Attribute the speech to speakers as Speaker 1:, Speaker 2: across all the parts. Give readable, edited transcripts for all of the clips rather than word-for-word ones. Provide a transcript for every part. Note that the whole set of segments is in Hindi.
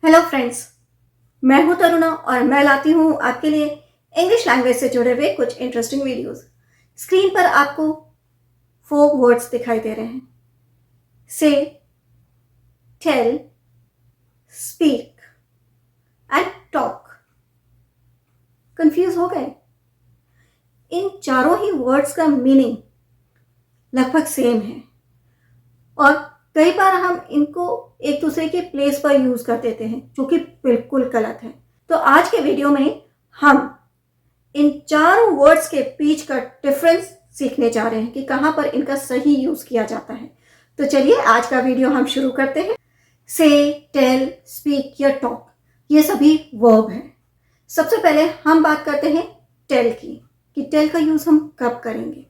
Speaker 1: हेलो फ्रेंड्स, मैं हूं तरुणा और मैं लाती हूं आपके लिए इंग्लिश लैंग्वेज से जुड़े हुए कुछ इंटरेस्टिंग वीडियोस। स्क्रीन पर आपको 4 वर्ड्स दिखाई दे रहे हैं। Say, tell, speak and talk. Confuse हो गए? इन चारों ही वर्ड्स का मीनिंग लगभग सेम है और कई बार हम इनको एक दूसरे के प्लेस पर यूज कर देते हैं, जो कि बिल्कुल गलत है। तो आज के वीडियो में हम इन चारों वर्ड्स के बीच का डिफरेंस सीखने जा रहे हैं कि कहां पर इनका सही यूज किया जाता है। तो चलिए आज का वीडियो हम शुरू करते हैं। से, टेल, स्पीक या टॉक, ये सभी वर्ब हैं। सबसे पहले हम बात करते हैं टेल की, कि टेल का यूज हम कब करेंगे।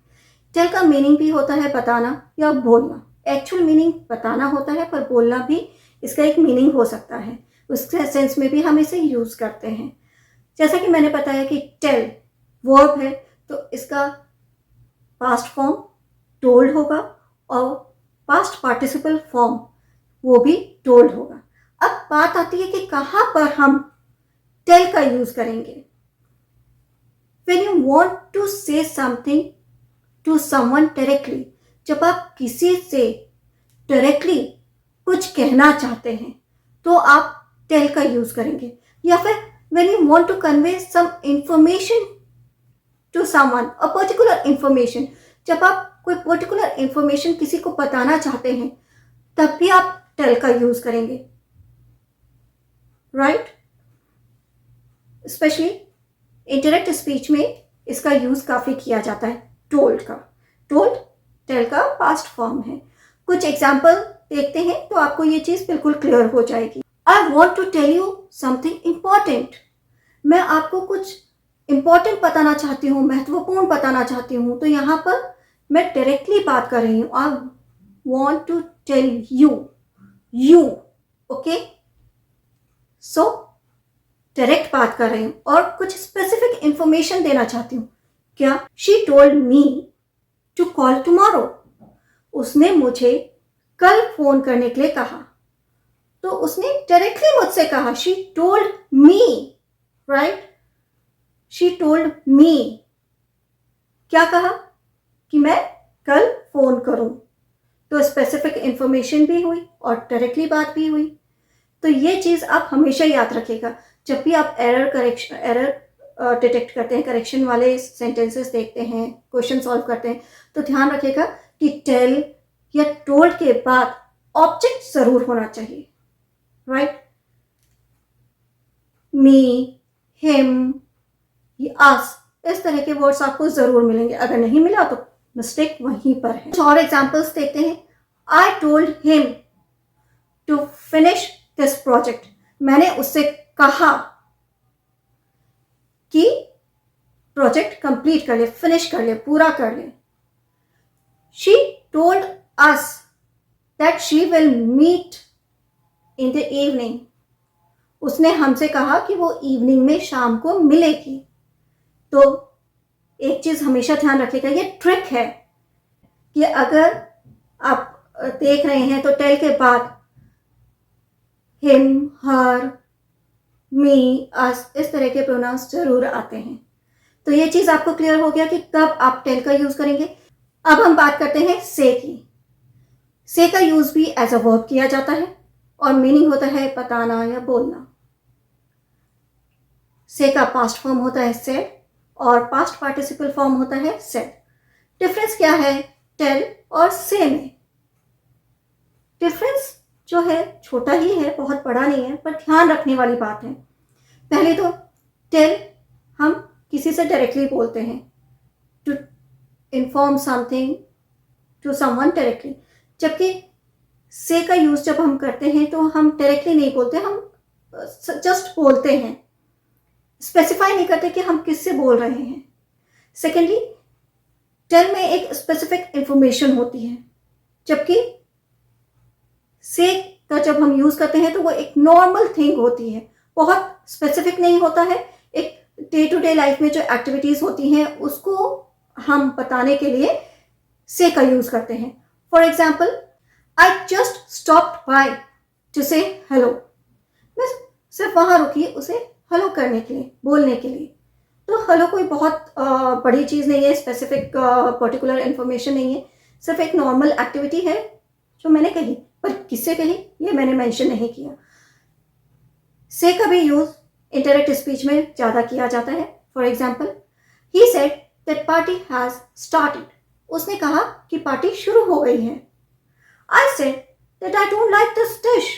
Speaker 1: टेल का मीनिंग भी होता है बताना या बोलना। एक्चुअल मीनिंग बताना होता है, पर बोलना भी इसका एक मीनिंग हो सकता है। उस सेंस में भी हम इसे यूज करते हैं। जैसा कि मैंने बताया कि टेल वर्ब है, तो इसका पास्ट फॉर्म टोल्ड होगा और पास्ट पार्टिसिपल फॉर्म वो भी टोल्ड होगा। अब बात आती है कि कहां पर हम टेल का यूज करेंगे। When you want to say something to someone directly, जब आप किसी से डायरेक्टली कुछ कहना चाहते हैं तो आप टेल का यूज करेंगे। या फिर when you want to convey some information to someone, a particular information, जब आप कोई पर्टिकुलर इंफॉर्मेशन किसी को बताना चाहते हैं तब भी आप टेल का यूज करेंगे, राइट? स्पेशली इंटरेक्ट स्पीच में इसका यूज काफी किया जाता है। टोल्ड का, टोल्ड टेल का पास्ट फॉर्म है। कुछ एग्जाम्पल देखते हैं तो आपको ये चीज बिल्कुल क्लियर हो जाएगी। I want to tell you something important. मैं आपको कुछ इंपॉर्टेंट बताना चाहती हूँ, महत्वपूर्ण बताना चाहती हूँ। तो यहां पर मैं डायरेक्टली बात कर रही हूँ। I want to tell you, you, okay. So direct बात कर रही हूं और कुछ स्पेसिफिक इंफॉर्मेशन देना चाहती हूं। क्या? She told me to call tomorrow. उसने मुझे कल फोन करने के लिए कहा। तो उसने डायरेक्टली मुझसे कहा, she told me, right? She told मी। क्या कहा? कि मैं कल फोन करूं। तो स्पेसिफिक इंफॉर्मेशन भी हुई और डायरेक्टली बात भी हुई। तो ये चीज आप हमेशा याद रखिएगा जब भी आप एरर डिटेक्ट करते हैं, करेक्शन वाले सेंटेंसेस देखते हैं, क्वेश्चन सॉल्व करते हैं, तो ध्यान रखिएगा कि टेल या टोल्ड के बाद ऑब्जेक्ट जरूर होना चाहिए, राइट? मी, हिम, अस, इस तरह के वर्ड्स आपको जरूर मिलेंगे। अगर नहीं मिला तो मिस्टेक वहीं पर है। और एग्जाम्पल्स देखते हैं। I told him to finish this project. मैंने उससे कहा कि प्रोजेक्ट कंप्लीट कर ले, फिनिश कर ले, पूरा कर ले। She told us that she will meet in the evening. उसने हमसे कहा कि वो इवनिंग में शाम को मिलेगी। तो एक चीज हमेशा ध्यान रखिएगा, ये ट्रिक है कि अगर आप देख रहे हैं तो टेल के बाद हिम, हर, मी, अस, इस तरह के प्रोनाउंस जरूर आते हैं। तो ये चीज आपको क्लियर हो गया कि कब आप टेल का यूज करेंगे। अब हम बात करते हैं से की। से का यूज भी एज अ वर्ब किया जाता है और मीनिंग होता है बताना या बोलना। से का पास्ट फॉर्म होता है सेड और पास्ट पार्टिसिपल फॉर्म होता है सेड। डिफरेंस क्या है टेल और से में? डिफरेंस जो है छोटा ही है, बहुत बड़ा नहीं है, पर ध्यान रखने वाली बात है। पहले तो टेल हम किसी से डायरेक्टली बोलते हैं, to inform something to someone directly. जबकि से का यूज जब हम करते हैं तो हम डायरेक्टली नहीं बोलते, हम जस्ट बोलते हैं, स्पेसिफाई नहीं करते कि हम किससे बोल रहे हैं। सेकेंडली, टेल में एक स्पेसिफिक इंफॉर्मेशन होती है, जबकि से का जब हम यूज करते हैं तो वो एक नॉर्मल थिंग होती है, बहुत स्पेसिफिक नहीं होता है। एक डे टू डे लाइफ में जो एक्टिविटीज होती हैं उसको हम बताने के लिए से का यूज करते हैं। For example, I just stopped by two से हेलो। मैं सिर्फ वहाँ रुकिए उसे हेलो करने के लिए, बोलने के लिए। तो हेलो कोई बहुत बड़ी चीज़ नहीं है, स्पेसिफिक पर्टिकुलर इन्फॉर्मेशन नहीं है, सिर्फ एक नॉर्मल एक्टिविटी है जो मैंने कही, पर किससे कही ये मैंने मेंशन नहीं किया। से का भी यूज इंडायरेक्ट स्पीच में ज़्यादा किया जाता है। For example, he said that party has started, उसने कहा कि पार्टी शुरू हो गई है। I said that I don't like this dish,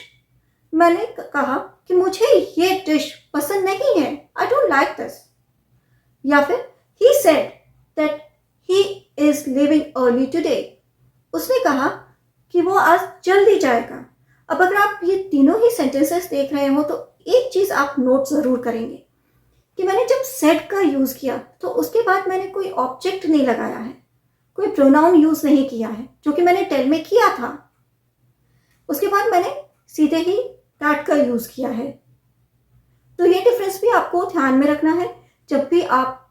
Speaker 1: मैंने कहा कि मुझे ये डिश पसंद नहीं है, आई डोंट लाइक दिस। या फिर he said that he is living early today, उसने कहा कि वो आज जल्दी जाएगा। अब अगर आप ये तीनों ही सेंटेंसेस देख रहे हो तो एक चीज आप नोट जरूर करेंगे कि मैंने जब सेड का यूज किया तो उसके बाद मैंने कोई ऑब्जेक्ट नहीं लगाया है, कोई प्रोनाउन यूज नहीं किया है, जो कि मैंने टेल में किया था। उसके बाद मैंने सीधे ही दैट का यूज किया है। तो ये डिफरेंस भी आपको ध्यान में रखना है जब भी आप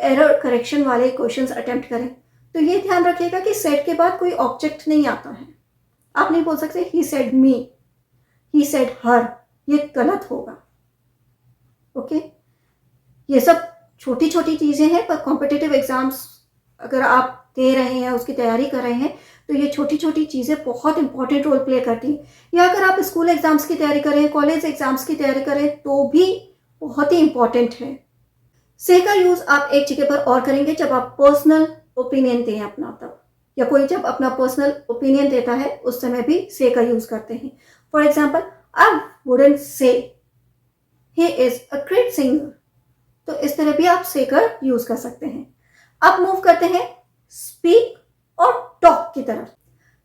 Speaker 1: एरर करेक्शन वाले क्वेश्चंस अटेम्प्ट करें। तो ये ध्यान रखिएगा कि सेड के बाद कोई ऑब्जेक्ट नहीं आता है। आप नहीं बोल सकते he said me, he said हर, ये गलत होगा। ओके, ये सब छोटी छोटी चीजें हैं, पर कॉम्पिटिटिव एग्जाम्स अगर आप दे रहे हैं, उसकी तैयारी कर रहे हैं, तो ये छोटी छोटी चीजें बहुत इंपॉर्टेंट रोल प्ले करती हैं। या अगर आप स्कूल एग्जाम्स की तैयारी करें, कॉलेज एग्जाम्स की तैयारी करें, तो भी बहुत ही इंपॉर्टेंट है। से का यूज आप एक जगह पर और करेंगे जब आप पर्सनल ओपिनियन दें अपना, तब, या कोई जब अपना पर्सनल ओपिनियन देता है उस समय भी से का यूज करते हैं। For example, I wouldn't say he is a great singer, तो इस तरह भी आप से का यूज कर सकते हैं। अब मूव करते हैं स्पीक और टॉक की तरफ।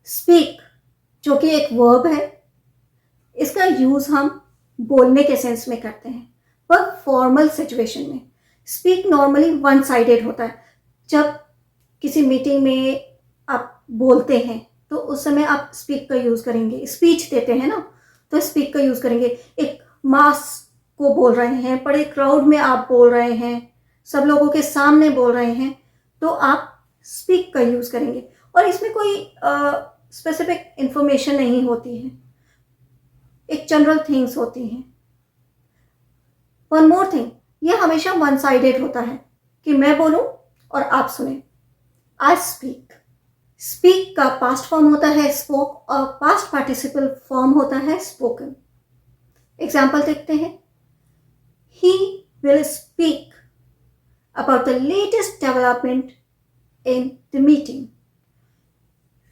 Speaker 1: स्पीक जो कि एक वर्ब है, इसका यूज हम बोलने के सेंस में करते हैं, पर फॉर्मल सिचुएशन में। स्पीक नॉर्मली वन साइडेड होता है। जब किसी मीटिंग में आप बोलते हैं तो उस समय आप स्पीक का यूज करेंगे, स्पीच देते हैं ना, तो स्पीक का यूज करेंगे। एक मास को बोल रहे हैं, बड़े क्राउड में आप बोल रहे हैं, सब लोगों के सामने बोल रहे हैं, तो आप स्पीक का यूज करेंगे। और इसमें कोई स्पेसिफिक इंफॉर्मेशन नहीं होती है, एक जनरल थिंग्स होती हैं। वन मोर थिंग, ये हमेशा वन साइडेड होता है कि मैं बोलूं और आप सुने। आई स्पीक, स्पीक का पास्ट फॉर्म होता है स्पोक और पास्ट पार्टिसिपल फॉर्म होता है स्पोकन। एग्जाम्पल देखते हैं। He will speak about the latest development in the meeting,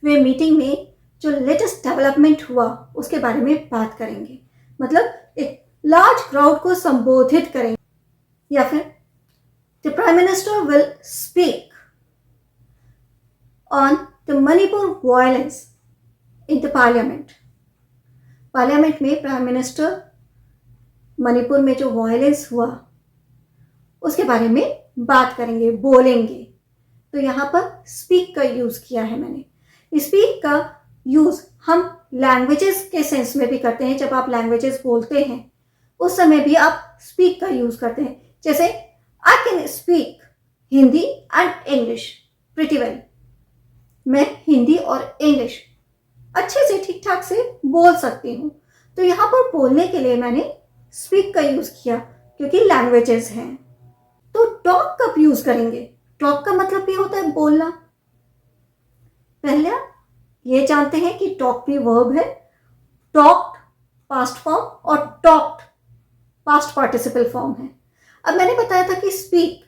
Speaker 1: way meeting में जो लेटेस्ट डेवलपमेंट हुआ उसके बारे में बात करेंगे, मतलब एक लार्ज क्राउड को संबोधित करेंगे। या फिर the prime minister will speak on the Manipur violence in the parliament, parliament में प्राइम मिनिस्टर मणिपुर में जो वायलेंस हुआ उसके बारे में बात करेंगे, बोलेंगे। तो यहाँ पर स्पीक का यूज किया है मैंने। स्पीक का यूज हम लैंग्वेजेस के सेंस में भी करते हैं। जब आप लैंग्वेजेस बोलते हैं उस समय भी आप स्पीक का यूज करते हैं। जैसे I can speak Hindi and English pretty well, मैं हिंदी और इंग्लिश अच्छे से ठीक ठाक से बोल सकती हूँ। तो यहाँ पर बोलने के लिए मैंने स्पीक का यूज किया क्योंकि लैंग्वेजेस हैं। तो टॉक कब यूज करेंगे? टॉक का मतलब भी होता है बोलना। पहले ये जानते हैं कि टॉक भी वर्ब है, टॉक्ड पास्ट फॉर्म और टॉक्ड पास्ट पार्टिसिपल फॉर्म है। अब मैंने बताया था कि स्पीक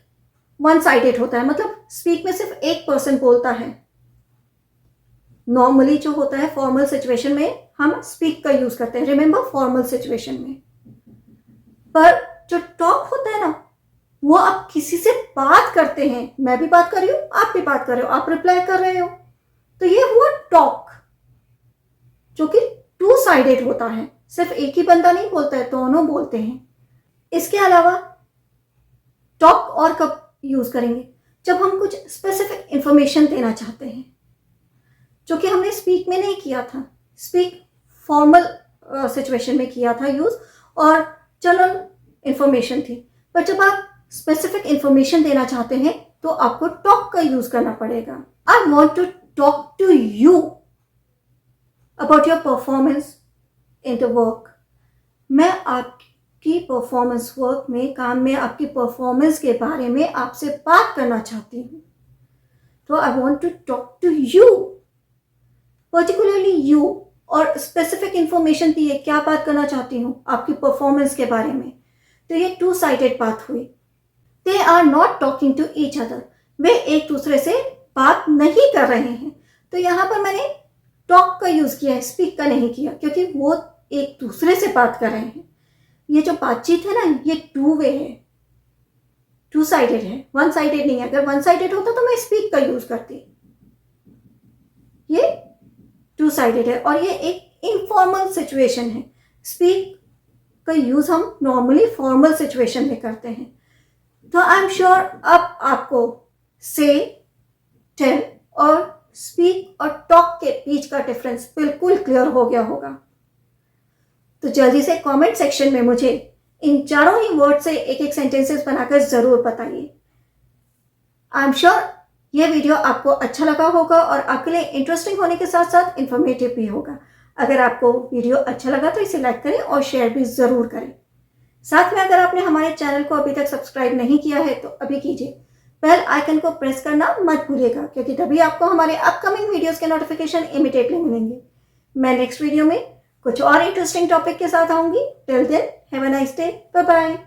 Speaker 1: वन साइडेड होता है, मतलब स्पीक में सिर्फ एक पर्सन बोलता है। नॉर्मली जो होता है फॉर्मल सिचुएशन में हम स्पीक का यूज करते हैं, रिमेंबर फॉर्मल सिचुएशन में। पर जो टॉक होता है ना, वो आप किसी से बात करते हैं, मैं भी बात कर रही हूं, आप भी बात कर रहे हो, आप रिप्लाई कर रहे हो, तो ये हुआ टॉक, जो कि टू साइडेड होता है। सिर्फ एक ही बंदा नहीं बोलता है, दोनों बोलते हैं। इसके अलावा टॉक और कब यूज करेंगे? जब हम कुछ स्पेसिफिक इंफॉर्मेशन देना चाहते हैं, जो कि हमने स्पीक में नहीं किया था। स्पीक फॉर्मल सिचुएशन में किया था यूज और जनरल इंफॉर्मेशन थी। पर जब आप स्पेसिफिक इंफॉर्मेशन देना चाहते हैं तो आपको टॉक का यूज करना पड़ेगा। I want to talk to you about your performance in the work, मैं आपकी परफॉर्मेंस वर्क में, काम में आपकी परफॉर्मेंस के बारे में आपसे बात करना चाहती हूँ। तो I want to talk to you, particularly you, और स्पेसिफिक इंफॉर्मेशन दिए क्या बात करना चाहती हूँ आपकी परफॉर्मेंस के बारे में। तो ये टू साइडेड बात हुई। They are not talking to each other, वे एक दूसरे से बात नहीं कर रहे हैं। तो यहाँ पर मैंने टॉक का यूज किया है, स्पीक का नहीं किया, क्योंकि वो एक दूसरे से बात कर रहे हैं। ये जो बातचीत है ना, ये टू वे है, टू साइडेड है, वन साइडेड नहीं है। अगर वन साइडेड होता तो मैं स्पीक का यूज करती। ये टू साइडेड है और ये एक इनफॉर्मल सिचुएशन है। स्पीक का यूज हम नॉर्मली फॉर्मल सिचुएशन में करते हैं। तो आई एम श्योर अब आपको से, टेल और स्पीक और टॉक के बीच का डिफरेंस बिल्कुल क्लियर हो गया होगा। तो जल्दी से कमेंट सेक्शन में मुझे इन चारों ही वर्ड से एक एक सेंटेंसेस बनाकर जरूर बताइए। आई एम श्योर ये वीडियो आपको अच्छा लगा होगा और आपके लिए इंटरेस्टिंग होने के साथ साथ इंफॉर्मेटिव भी होगा। अगर आपको वीडियो अच्छा लगा तो इसे लाइक करें और शेयर भी जरूर करें। साथ में अगर आपने हमारे चैनल को अभी तक सब्सक्राइब नहीं किया है तो अभी कीजिए। बेल आइकन को प्रेस करना मत भूलिएगा, क्योंकि तभी आपको हमारे अपकमिंग वीडियोस के नोटिफिकेशन इमीडिएटली मिलेंगे। मैं नेक्स्ट वीडियो में कुछ और इंटरेस्टिंग टॉपिक के साथ आऊंगी। Till then have a nice day, bye bye.